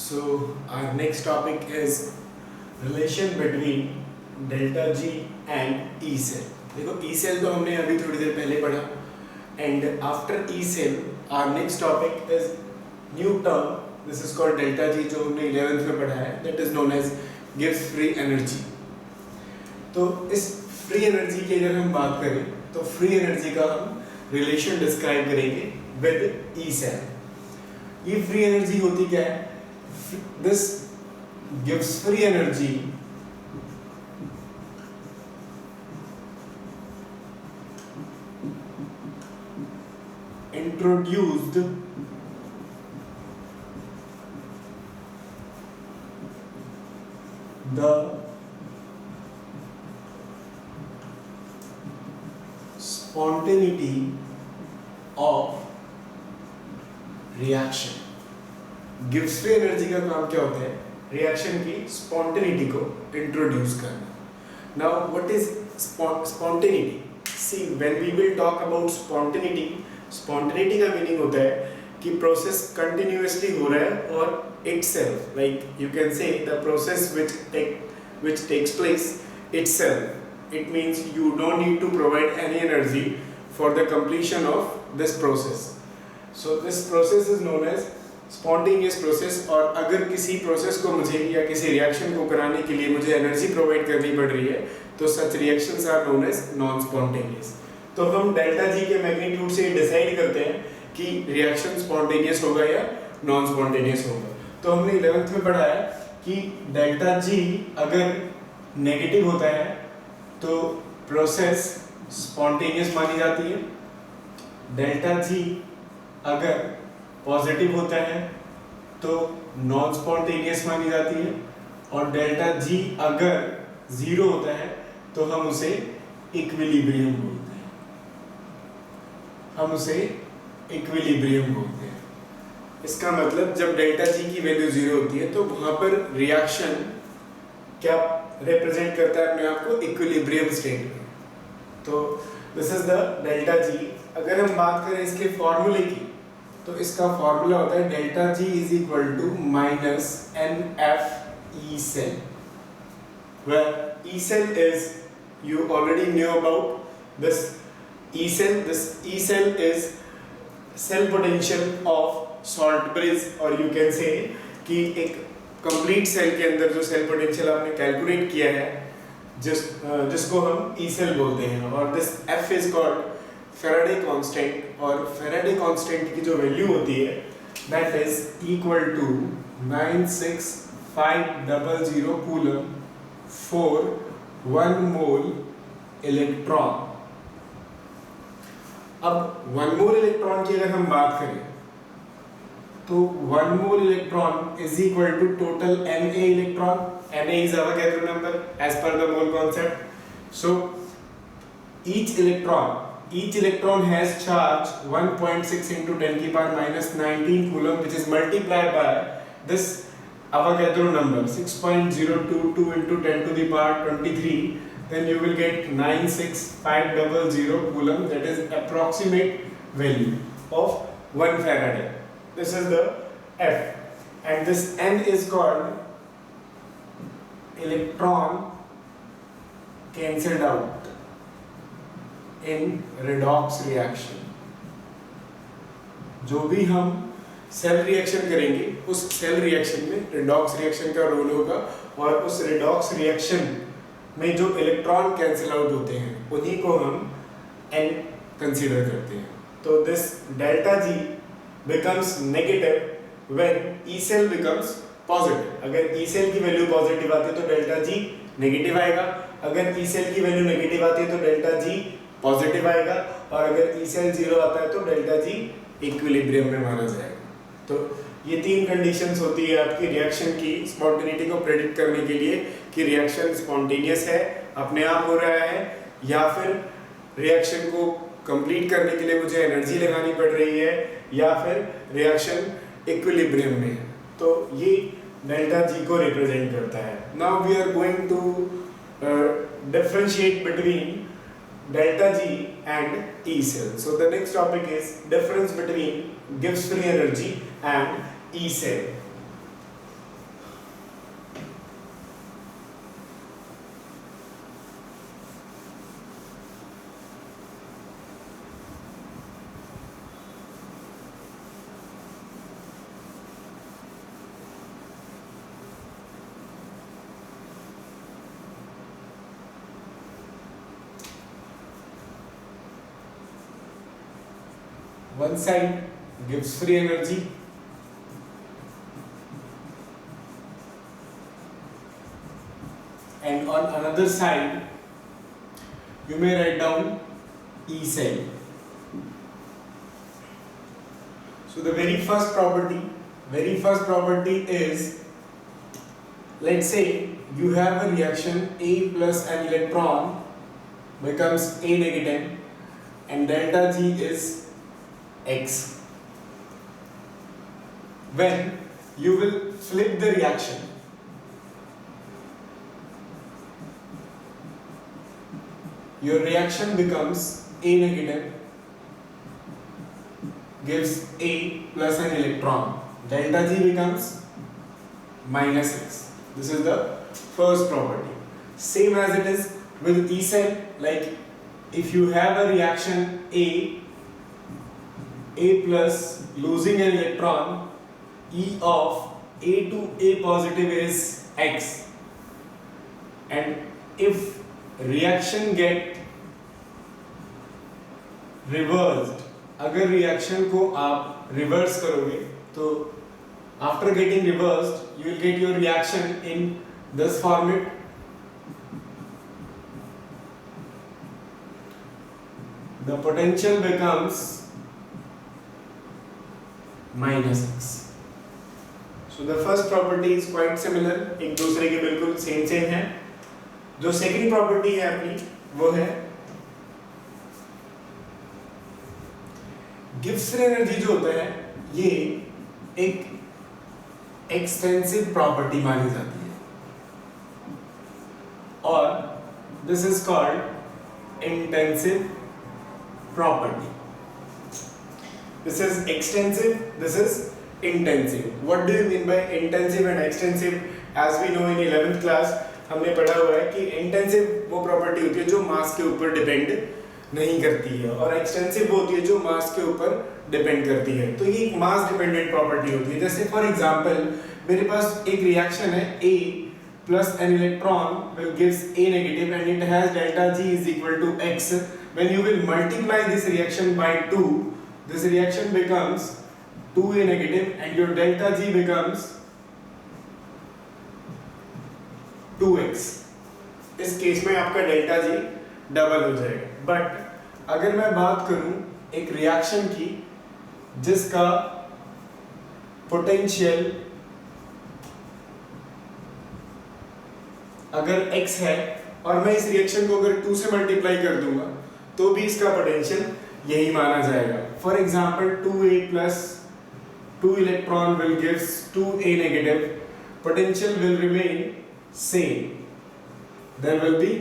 So our next topic is relation between delta G and E cell. देखो E cell तो हमने अभी थोड़ी देर पहले पढ़ा and after E cell our next topic is new term. This is called delta G जो हमने 11th में पढ़ा है, that is known as gives free energy. तो इस free energy की अगर हम बात करें तो free energy का हम relation describe करेंगे with E cell. ये free energy होती क्या है? This gives free energy introduced the spontaneity of reaction. Gives free energy का काम क्या होता है? रिएक्शन की स्पॉन्टेनिटी को इंट्रोड्यूस करना. Now what is spontaneity? See when we will talk about spontaneity, spontaneity का मीनिंग होता है कि प्रोसेस कंटिन्यूअसली हो रहा है और itself, like you can say the process which takes place itself. It means you don't need to provide any energy for the completion of this process. So this process is known as spontaneous process. और अगर किसी process को मुझे या किसी reaction को कराने के लिए मुझे एनर्जी प्रोवाइड करनी पड़ रही है तो such reactions are known as non spontaneous. तो हम डेल्टा जी के मैग्नीट्यूड से डिसाइड करते हैं कि रिएक्शन स्पॉन्टेनियस होगा या नॉन स्पॉन्टेनियस होगा. तो हमने 11th में पढ़ा है कि डेल्टा जी अगर नेगेटिव होता है तो प्रोसेस स्पॉन्टेनियस मानी जाती है. डेल्टा जी अगर पॉजिटिव होता है तो नॉन स्पॉन्टेनियस मानी जाती है. और डेल्टा जी अगर जीरो होता है तो हम उसे इक्विलिब्रियम बोलते हैं. हम उसे इक्विलिब्रियम बोलते हैं. इसका मतलब जब डेल्टा जी की वैल्यू जीरो होती है तो वहां पर रिएक्शन क्या रिप्रेजेंट करता है अपने आप को? इक्विलिब्रियम स्टेट में. तो this is the delta G. अगर हम बात करें इसके फॉर्मूले की तो इसका फॉर्मूला होता है delta G is equal to minus N F E cell, where E cell is, you already knew about this E cell. This E cell is cell potential of salt bridge, और you can say कि एक complete cell के अंदर जो cell potential आपने calculate किया है जिसको हम ई सेल बोलते हैं. और this F is called Faraday constant. और फेराडे कांस्टेंट की जो वैल्यू होती है that is equal to 96500 coulomb for 1 mole electron. अब 1 मोल इलेक्ट्रॉन की अगर हम बात करें तो 1 mole electron is equal to total Na electron. Na is Avogadro number as per the mole concept. So each electron has charge 1.6 into 10 की power minus 19 coulomb, which is multiplied by this Avogadro number 6.022 into 10 to the power 23. Then you will get 96500 coulomb. That is approximate value of 1 Faraday. This is the F, and this N is called electron cancelled out in redox reaction. जो भी हम cell reaction करेंगे उस cell reaction में redox reaction का role होगा, और उस रिडॉक्स रिएक्शन में जो इलेक्ट्रॉन कैंसिल आउट होते हैं उन्हीं को हम N कंसीडर करते हैं. तो this delta G becomes negative when E cell becomes positive. अगर E cell की वैल्यू पॉजिटिव आती है तो डेल्टा जी नेगेटिव आएगा. अगर E cell की वैल्यू नेगेटिव आती है तो डेल्टा जी पॉजिटिव आएगा. और अगर E cell जीरो आता है तो डेल्टा जी इक्विलिब्रियम में माना जाएगा. तो ये 3 कंडीशंस होती है आपकी रिएक्शन की स्पॉन्टेनिटी को प्रेडिक्ट करने के लिए कि रिएक्शन स्पॉन्टेनियस है, अपने आप हो रहा है, या फिर रिएक्शन को कंप्लीट करने के लिए मुझे एनर्जी लगानी पड़ रही है, या फिर रिएक्शन इक्विलिब्रियम में है. तो ये डेल्टा जी को रिप्रेजेंट करता है. Now we are going to differentiate between delta G and E cell. So the next topic is difference between Gibbs free energy and E cell. one side gives free energy and on another side you may write down E cell. So the very first property is, let's say you have a reaction A plus an electron becomes A negative and delta G is X. When you will flip the reaction, your reaction becomes A negative gives A plus an electron, delta G becomes minus X. This is the first property. Same as it is with E cell, like if you have a reaction A plus losing an electron, E of A to A positive is X, and if reaction get reversed, अगर reaction को आप reverse करोगे तो after getting reversed you will get your reaction in this format. The potential becomes minus x. So the first property is quite similar, एक दूसरे के बिल्कुल same है. जो सेकंड प्रॉपर्टी है अपनी वो है गिब्स फ्री एनर्जी. जो होता है ये एक एक्सटेंसिव प्रॉपर्टी मानी जाती है और this is called intensive property. This is extensive, this is intensive. What do you mean by intensive and extensive? As we know in 11th class हमने पढ़ा हुआ है कि इंटेंसिव वो प्रॉपर्टी होती है जो मास के ऊपर डिपेंड नहीं करती है और एक्सटेंसिव वो होती है जो मास के ऊपर डिपेंड करती है. तो ये एक मास डिपेंडेंट प्रॉपर्टी होती है. जैसे फॉर एग्जांपल मेरे पास एक रिएक्शन है A plus an electron will gives A negative and it has delta G is equal to X. When you will multiply this reaction by 2, this reaction becomes 2A negative and your delta G becomes 2X. इस case में आपका delta G double हो जाएगा. But अगर मैं बात करूं एक रिएक्शन की जिसका पोटेंशियल अगर x है और मैं इस रिएक्शन को अगर 2 से मल्टीप्लाई कर दूंगा तो भी इसका पोटेंशियल यही माना जाएगा. For example 2A plus 2 electron will gives 2A negative, potential will remain same. There will be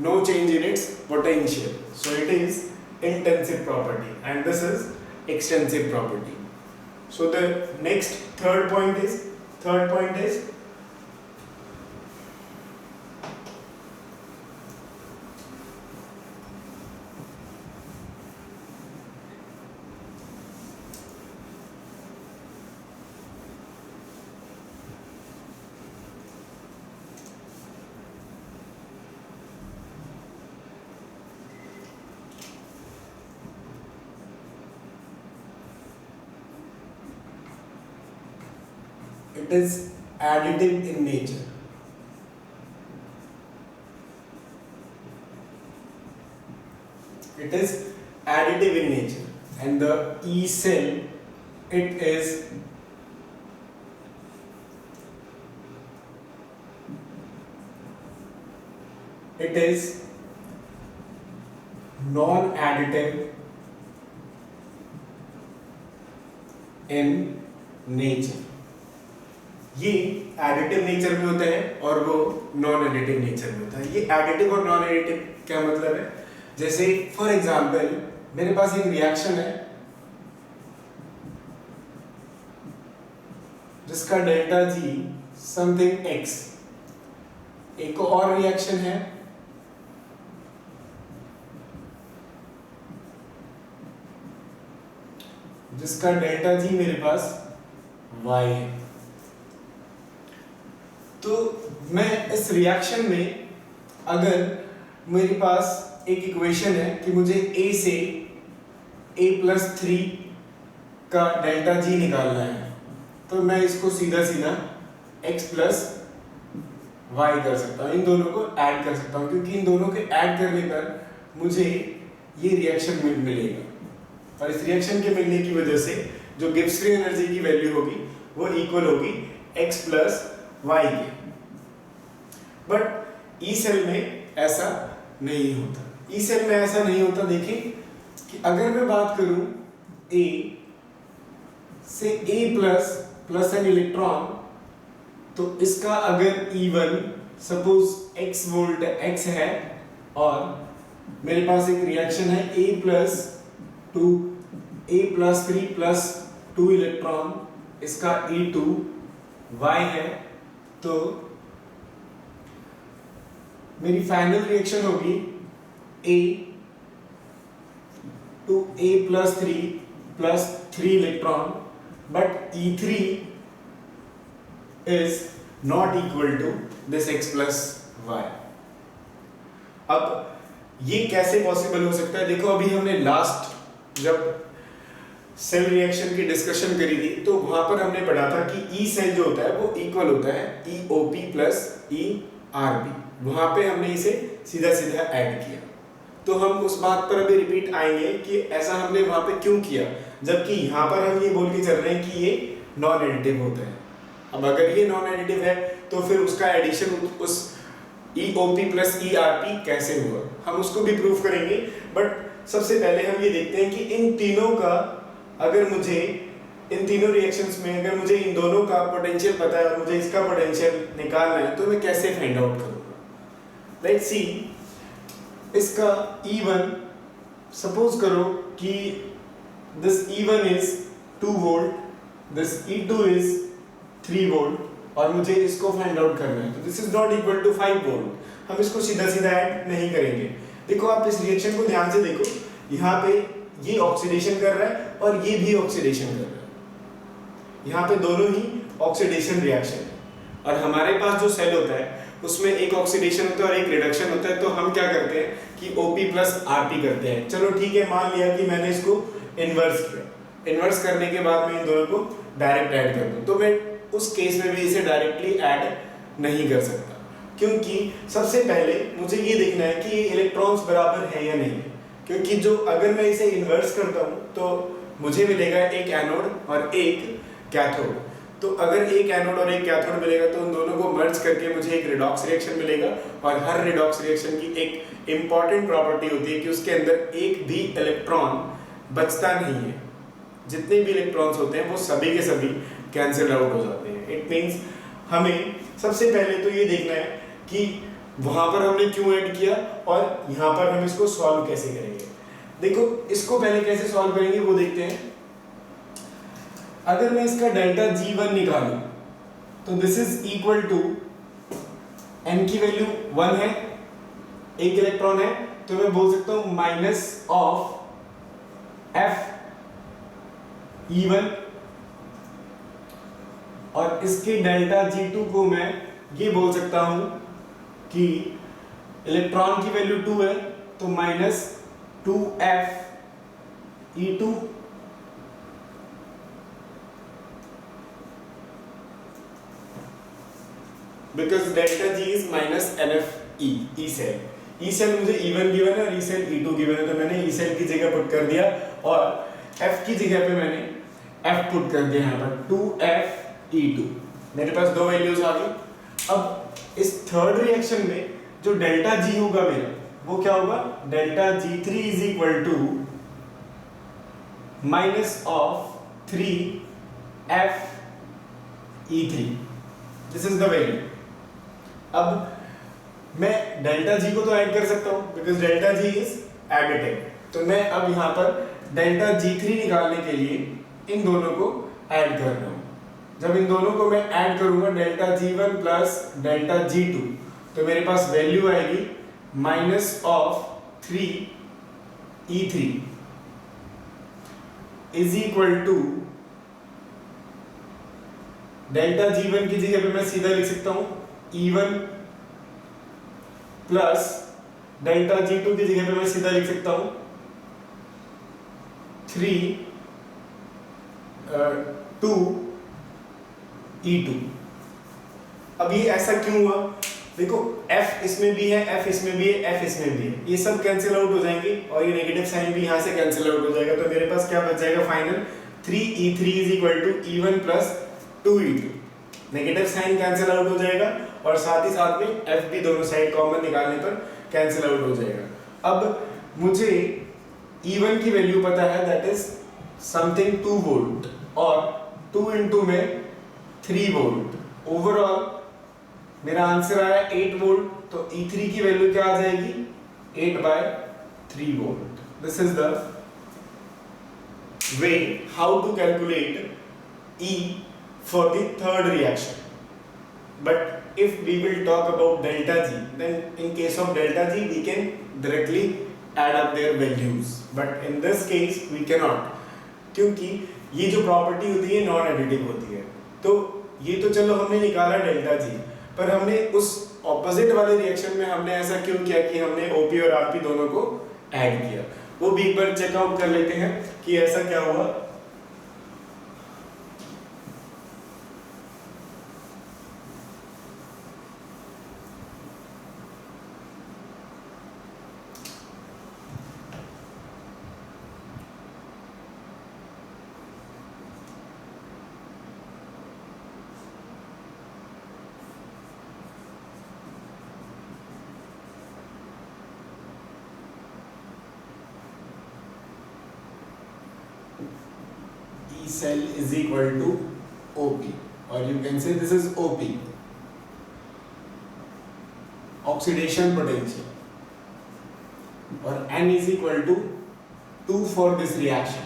no change in its potential. So it is intensive property and this is extensive property. So the next third point is it is additive in nature. It is additive in nature and the E cell it is non-additive in nature. ये additive nature में होता है और वो non additive nature में होता है. ये एडिटिव और नॉन एडिटिव क्या मतलब है? जैसे फॉर एग्जांपल मेरे पास एक रिएक्शन है जिसका डेल्टा जी समथिंग एक्स, एक और रिएक्शन है जिसका डेल्टा जी मेरे पास y है. तो मैं इस रिएक्शन में अगर मेरे पास एक इक्वेशन है कि मुझे A से A+3 का डेल्टा जी निकालना है, तो मैं इसको सीधा सीधा x प्लस वाई कर सकता हूँ, इन दोनों को ऐड कर सकता हूँ, क्योंकि इन दोनों के ऐड करने पर मुझे ये रिएक्शन मिलेगा, और इस रिएक्शन के मिलने की वजह से जो गिब्स फ्री एनर्जी की वैल्यू होगी वो इक्वल होगी x प्लस वाई के। बट ई सेल में ऐसा नहीं होता, ई सेल में ऐसा नहीं होता। देखिए कि अगर मैं बात करूं A से A plus plus an electron, तो इसका अगर E1 suppose x volt x है और मेरे पास एक रिएक्शन है A plus 2 A plus 3 plus 2 electron, इसका E2 y है, तो मेरी फाइनल रिएक्शन होगी A to A plus 3 plus 3 electron, but E3 is not equal to this x plus y। अब ये कैसे पॉसिबल हो सकता है? देखो अभी हमने लास्ट जब सेल रिएक्शन की डिस्कशन करी थी तो वहां पर हमने पढ़ा था कि ई सेल जो होता है वो इक्वल होता है EOP प्लस ERP। वहां पे हमने इसे सीधा सीधा ऐड किया, तो हम उस बात पर अभी रिपीट आएंगे कि ऐसा हमने वहां पे क्यों किया, जबकि यहाँ पर हम ये बोल के चल रहे हैं कि ये नॉन एडिटिव होता है। अब अगर ये नॉन एडिटिव है तो फिर उसका एडिशन उस EOP प्लस ERP कैसे हुआ, हम उसको भी प्रूव करेंगे। बट सबसे पहले हम ये देखते हैं कि इन तीनों का, अगर मुझे इन तीनों रिएक्शंस में अगर मुझे इन दोनों का पोटेंशियल पता है और मुझे इसका पोटेंशियल निकालना है तो मैं कैसे फाइंड आउट करूँगा। लेट्स सी, इसका E1 सपोज करो कि this E1 is 2 volt, this E2 is 3 volt और मुझे इसको फाइंड आउट करना है, तो this is not equal to 5 volt. हम इसको सीधा सीधा ऐड नहीं करेंगे। देखो आप इस रिएक्शन को ध्यान से देखो, यहाँ पे ये ऑक्सीडेशन कर रहा है और ये भी ऑक्सीडेशन कर रहा है, यहाँ पे दोनों ही ऑक्सीडेशन रिएक्शन है। और हमारे पास जो सेल होता है उसमें एक ऑक्सीडेशन होता है और एक रिडक्शन होता है, तो हम क्या करते हैं कि OP प्लस RP करते हैं। चलो ठीक है, मान लिया कि मैंने इसको इन्वर्स किया, इन्वर्स करने के बाद मैं इन दोनों को डायरेक्ट ऐड कर दूं, तो मैं उस केस में भी इसे डायरेक्टली ऐड नहीं कर सकता, क्योंकि सबसे पहले मुझे ये देखना है कि ये इलेक्ट्रॉन्स बराबर है या नहीं, क्योंकि जो अगर मैं इसे इन्वर्स करता हूँ तो मुझे मिलेगा एक एनोड और एक कैथोड। तो अगर एक एनोड और एक कैथोड मिलेगा तो उन दोनों को मर्ज करके मुझे एक रिडॉक्स रिएक्शन मिलेगा। और हर रिडॉक्स रिएक्शन की एक इंपॉर्टेंट प्रॉपर्टी होती है कि उसके अंदर एक भी इलेक्ट्रॉन बचता नहीं है, जितने भी इलेक्ट्रॉन्स होते हैं वो सभी के सभी कैंसिल आउट हो जाते हैं। इट मींस हमें सबसे पहले तो ये देखना है कि वहां पर हमने क्यों ऐड किया और यहाँ पर हम इसको सॉल्व कैसे करेंगे। देखो इसको पहले कैसे सॉल्व करेंगे वो देखते हैं। अगर मैं इसका डेल्टा G1 निकालूं तो this is equal to, n की वैल्यू 1 है, एक इलेक्ट्रॉन है, तो मैं बोल सकता हूं माइनस ऑफ F E1, और इसके डेल्टा G2 को मैं ये बोल सकता हूं कि इलेक्ट्रॉन की वैल्यू 2 है तो minus 2F E2, because delta G is minus NF E cell. E cell मुझे E1 गिवन है और E सेल E2 गिवन है, तो मैंने E सेल की जगह पुट कर दिया और F की जगह पे मैंने F पुट कर दिया यहाँ पर 2F E2। मेरे पास दो वैल्यूज आ गई। अब इस थर्ड रिएक्शन में जो डेल्टा G होगा मेरा वो क्या होगा, delta G3 is equal to minus of 3F E3। This is the value. अब मैं डेल्टा G को तो ऐड कर सकता हूं because delta G is additive, तो मैं अब यहाँ पर डेल्टा G3 निकालने के लिए इन दोनों को ऐड कर रहा हूं। जब इन दोनों को मैं ऐड करूंगा delta G1 plus delta G2, तो मेरे पास वैल्यू आएगी minus of 3E3 is equal to delta G1 की जगह पे मैं सीधा लिख सकता हूं E1 प्लस डेल्टा G2 की जगह पे मैं सीधा लिख सकता हूं 3 2E2। अब ये ऐसा क्यों हुआ? देखो F इसमें भी है, F इसमें भी है, F इसमें भी है, ये सब कैंसिल आउट हो जाएंगे और ये नेगेटिव साइन भी यहाँ से कैंसिल आउट हो जाएगा। तो मेरे पास क्या बच जाएगा final? 3E3 is equal to E1 plus 2E2। Negative sign cancel out हो जाएगा और साथ ही साथ में F भी दोनों साइड कॉमन निकालने पर कैंसिल आउट हो जाएगा। अब मुझे E1 की वैल्यू पता है, दैट इज समथिंग 2 वोल्ट और 2 इंटू में 3 वोल्ट। ओवरऑल मेरा आंसर आया 8 वोल्ट। तो E3 की वैल्यू क्या आ जाएगी? 8/3 volt. This is the way how to calculate E for the third reaction. But if we will talk about delta G, then in case of delta G we can directly add up their values. But in this case we cannot, क्योंकि ये जो property होती है non additive होती है। तो ये तो चलो हमने निकाला डेल्टा जी, पर हमने उस ऑपोजिट वाले रिएक्शन में हमने ऐसा क्यों किया कि हमने ओपी और आरपी दोनों को ऐड किया? वो भी एक बार चेकआउट कर लेते हैं कि ऐसा क्या हुआ। E cell is equal to OP, or you can say this is OP, oxidation potential, or N is equal to 2 for this reaction.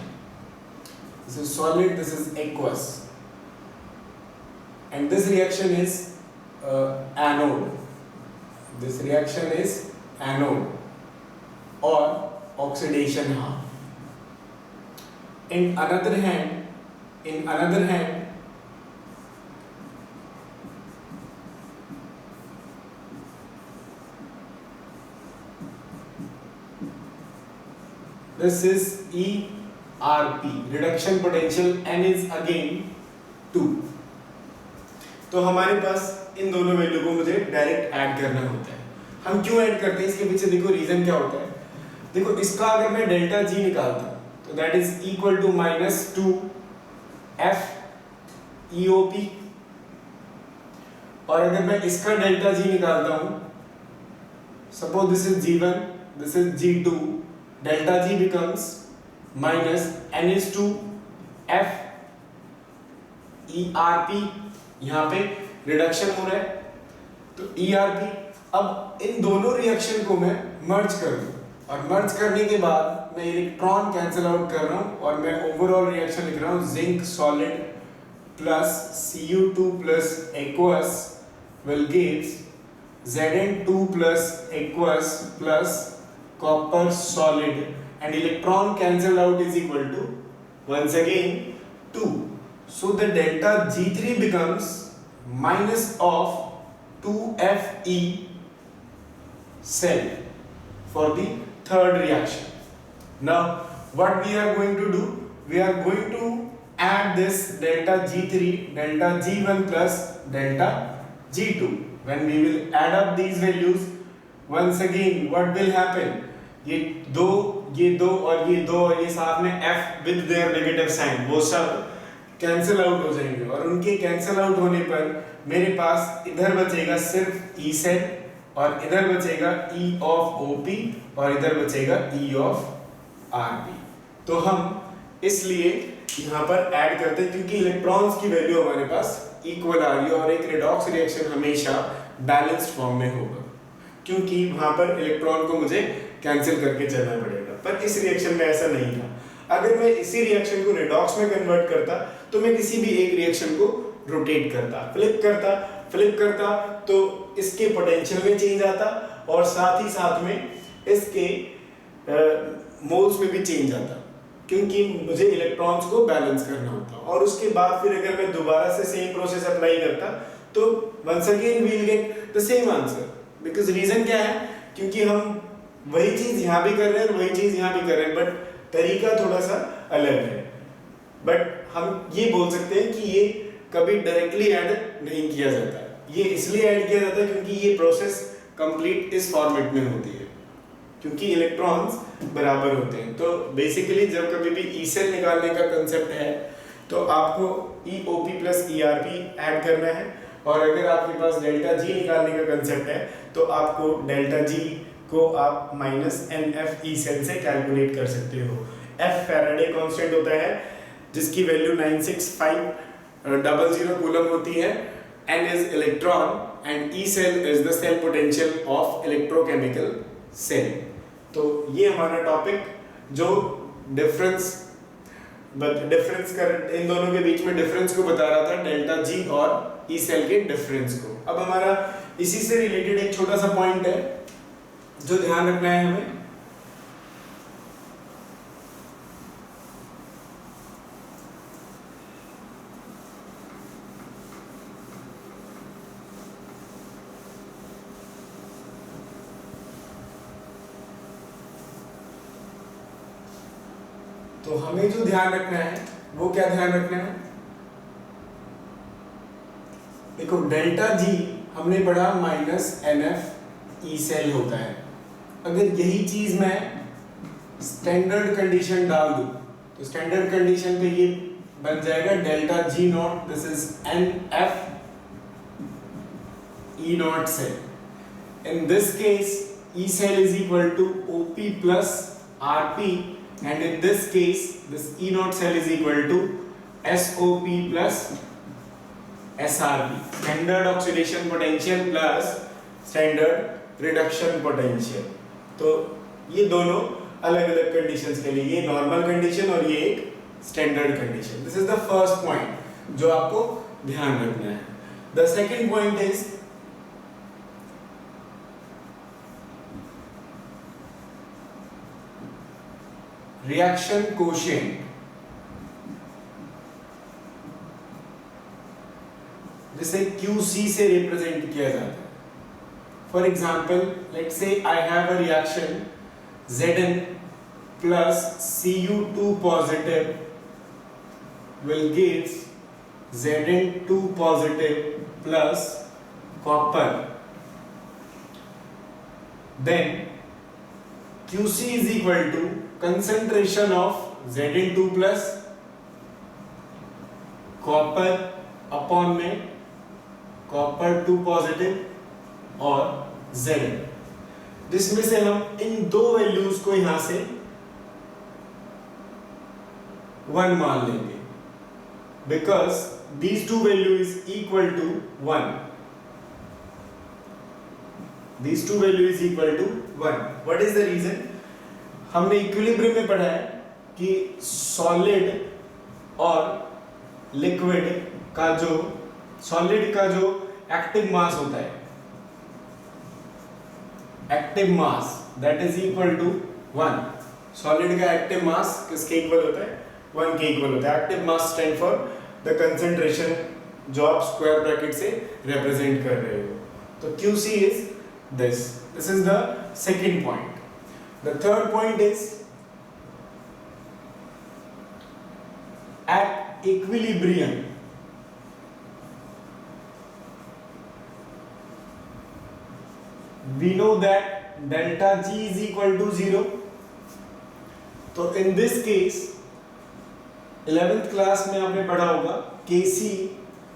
This is solid, this is aqueous, and this reaction is anode. This reaction is anode or oxidation half. In another hand, this is ERP, reduction potential, N is again 2. तो हमारे पास इन दोनों value को मुझे direct add करना होता है। हम क्यों ऐड करते हैं, इसके पीछे देखो रीजन क्या होता है। देखो इसका अगर मैं डेल्टा जी निकालता हूं तो that is equal to -2 F EOP, और अगर मैं इसका डेल्टा जी निकालता हूं, suppose this is G1, this is G2, delta G becomes -N(2) F ERP, यहाँ पे रिडक्शन हो रहा है तो ERP। अब इन दोनों रिएक्शन को मैं मर्ज कर दूं, और मर्ज करने के बाद मैं इलेक्ट्रॉन कैंसिल आउट कर रहा हूं और मैं ओवरऑल रिएक्शन लिख रहा हूं zinc solid plus Cu2 plus aqueous will gives Zn2 plus aqueous plus copper solid, and electron cancelled out is equal to once again 2. So the delta G3 becomes minus of 2Fe cell for the third reaction. Now what we are going to do, we are going to add this delta G3, delta G1 plus delta G2. When we will add up these values, once again what will happen, ये दो और ये साथ में F with their negative sign वो सब cancel out हो जाएंगे, और उनके कैंसिल आउट होने पर मेरे पास इधर बचेगा सिर्फ E सेल, और इधर बचेगा E of OP, और इधर बचेगा E of RP। तो हम इसलिए यहाँ पर ऐड करते हैं क्योंकि इलेक्ट्रॉन्स की वैल्यू हमारे पास इक्वल आ रही है, और एक रिडॉक्स रिएक्शन हमेशा बैलेंस्ड फॉर्म में होगा क्योंकि वहाँ पर इलेक्ट्रॉन को मुझे कैंसिल करके चलना पड़ेगा। पर इस रिएक्शन में ऐसा नहीं था। अगर मैं इसी रिएक्शन को रिडॉक्स में कन्वर्ट करता तो मैं किसी भी एक रिएक्शन को रोटेट करता, फ्लिप करता तो इसके पोटेंशियल में चेंज आता, और साथ ही साथ में इसके मोल्स में भी चेंज आता, क्योंकि मुझे इलेक्ट्रॉन्स को बैलेंस करना होता। और उसके बाद फिर अगर मैं दोबारा से सेम प्रोसेस अप्लाई करता तो once again we will get the same answer. Because reason क्या है, क्योंकि हम वही चीज यहाँ भी कर रहे हैं और वही चीज यहाँ भी कर रहे हैं, बट तरीका थोड़ा सा अलग है। बट हम ये बोल सकते हैं कि ये कभी डायरेक्टली ऐड नहीं किया जाता। ये इसलिए ऐड किया जाता है क्योंकि ये प्रोसेस कंप्लीट इस फॉर्मेट में होती है, क्योंकि इलेक्ट्रॉन्स बराबर होते हैं। तो बेसिकली जब कभी भी ई सेल निकालने का कंसेप्ट है तो आपको EOP प्लस ERP ऐड करना है, और अगर आपके पास डेल्टा G निकालने का कंसेप्ट है तो आपको डेल्टा G को आप माइनस NF ई सेल से कैलकुलेट कर सकते हो। F फैराडे कांस्टेंट होता है जिसकी वैल्यू 96500 कूलम होती है। N is electron and E cell is the cell potential of electrochemical cell। तो ये हमारा टॉपिक जो डिफरेंस कर इन दोनों के बीच में डिफरेंस को बता रहा था, डेल्टा G और E सेल के डिफरेंस को। अब हमारा इसी से रिलेटेड एक छोटा सा पॉइंट है जो ध्यान रखना है हमें। तो हमें जो ध्यान रखना है वो क्या ध्यान रखना है, देखो डेल्टा G हमने पढ़ा माइनस NF ई सेल होता है। अगर यही चीज मैं स्टैंडर्ड कंडीशन डाल दूं तो स्टैंडर्ड कंडीशन पे ये बन जाएगा delta G naught, this is NF E naught cell. In this case E cell is equal to OP plus RP, and in this case this E naught cell is equal to SOP plus SRP, standard oxidation potential plus standard reduction potential। तो ये दोनों अलग अलग conditions के लिए, ये normal condition और ये एक standard condition. This is the first point जो आपको ध्यान रखना है। The second point is reaction quotient. जिसे QC से रिप्रेजेंट किया जाता है। For example let's say I have a reaction Zn plus Cu2 positive will give Zn2 positive plus copper, then QC is equal to concentration of Zn2 plus copper upon में copper 2 positive और Zn, जिसमें से हम इन दो values को यहां से 1 मान लेंगे, because these two value is equal to 1, these two value is equal to 1। what is the reason? हमने इक्विलिब्रियम में पढ़ा है कि सॉलिड और लिक्विड का जो एक्टिव मास होता है, active mass that is equal to 1। Solid का एक्टिव मास किसके इक्वल होता है? 1 के इक्वल होता है। Active mass stand for the concentration जो आप स्क्वायर ब्रैकेट से रिप्रेजेंट कर रहे हो। तो QC is this is the second point. The third point is at equilibrium we know that delta G is equal to 0। तो in this case 11th class में आपने पढ़ा होगा Kc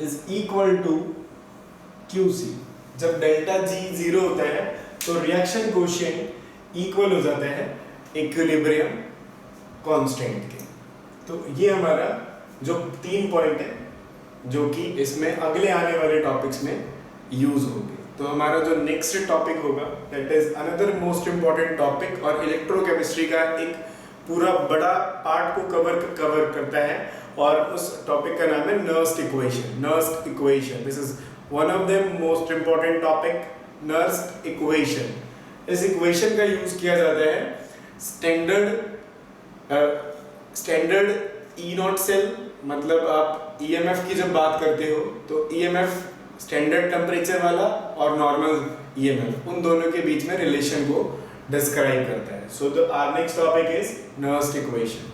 is equal to QC। जब delta G 0 होता है तो reaction quotient equal हो जाता है इक्विलिब्रियम कांस्टेंट के। तो ये हमारा जो 3 पॉइंट है जो कि इसमें अगले आने वाले टॉपिक्स में यूज होंगे। तो हमारा जो नेक्स्ट टॉपिक होगा that is another most important topic, और इलेक्ट्रोकेमिस्ट्री का एक पूरा बड़ा पार्ट को कवर करता है, और उस टॉपिक का नाम है Nernst equation. This is one of the most important topic, Nernst equation. इस इक्वेशन का यूज किया जाता है स्टैंडर्ड E नॉट सेल, मतलब आप EMF की जब बात करते हो तो EMF स्टैंडर्ड टेम्परेचर वाला और नॉर्मल EMF, उन दोनों के बीच में रिलेशन को डिस्क्राइब करता है। So the our next topic is Nernst equation.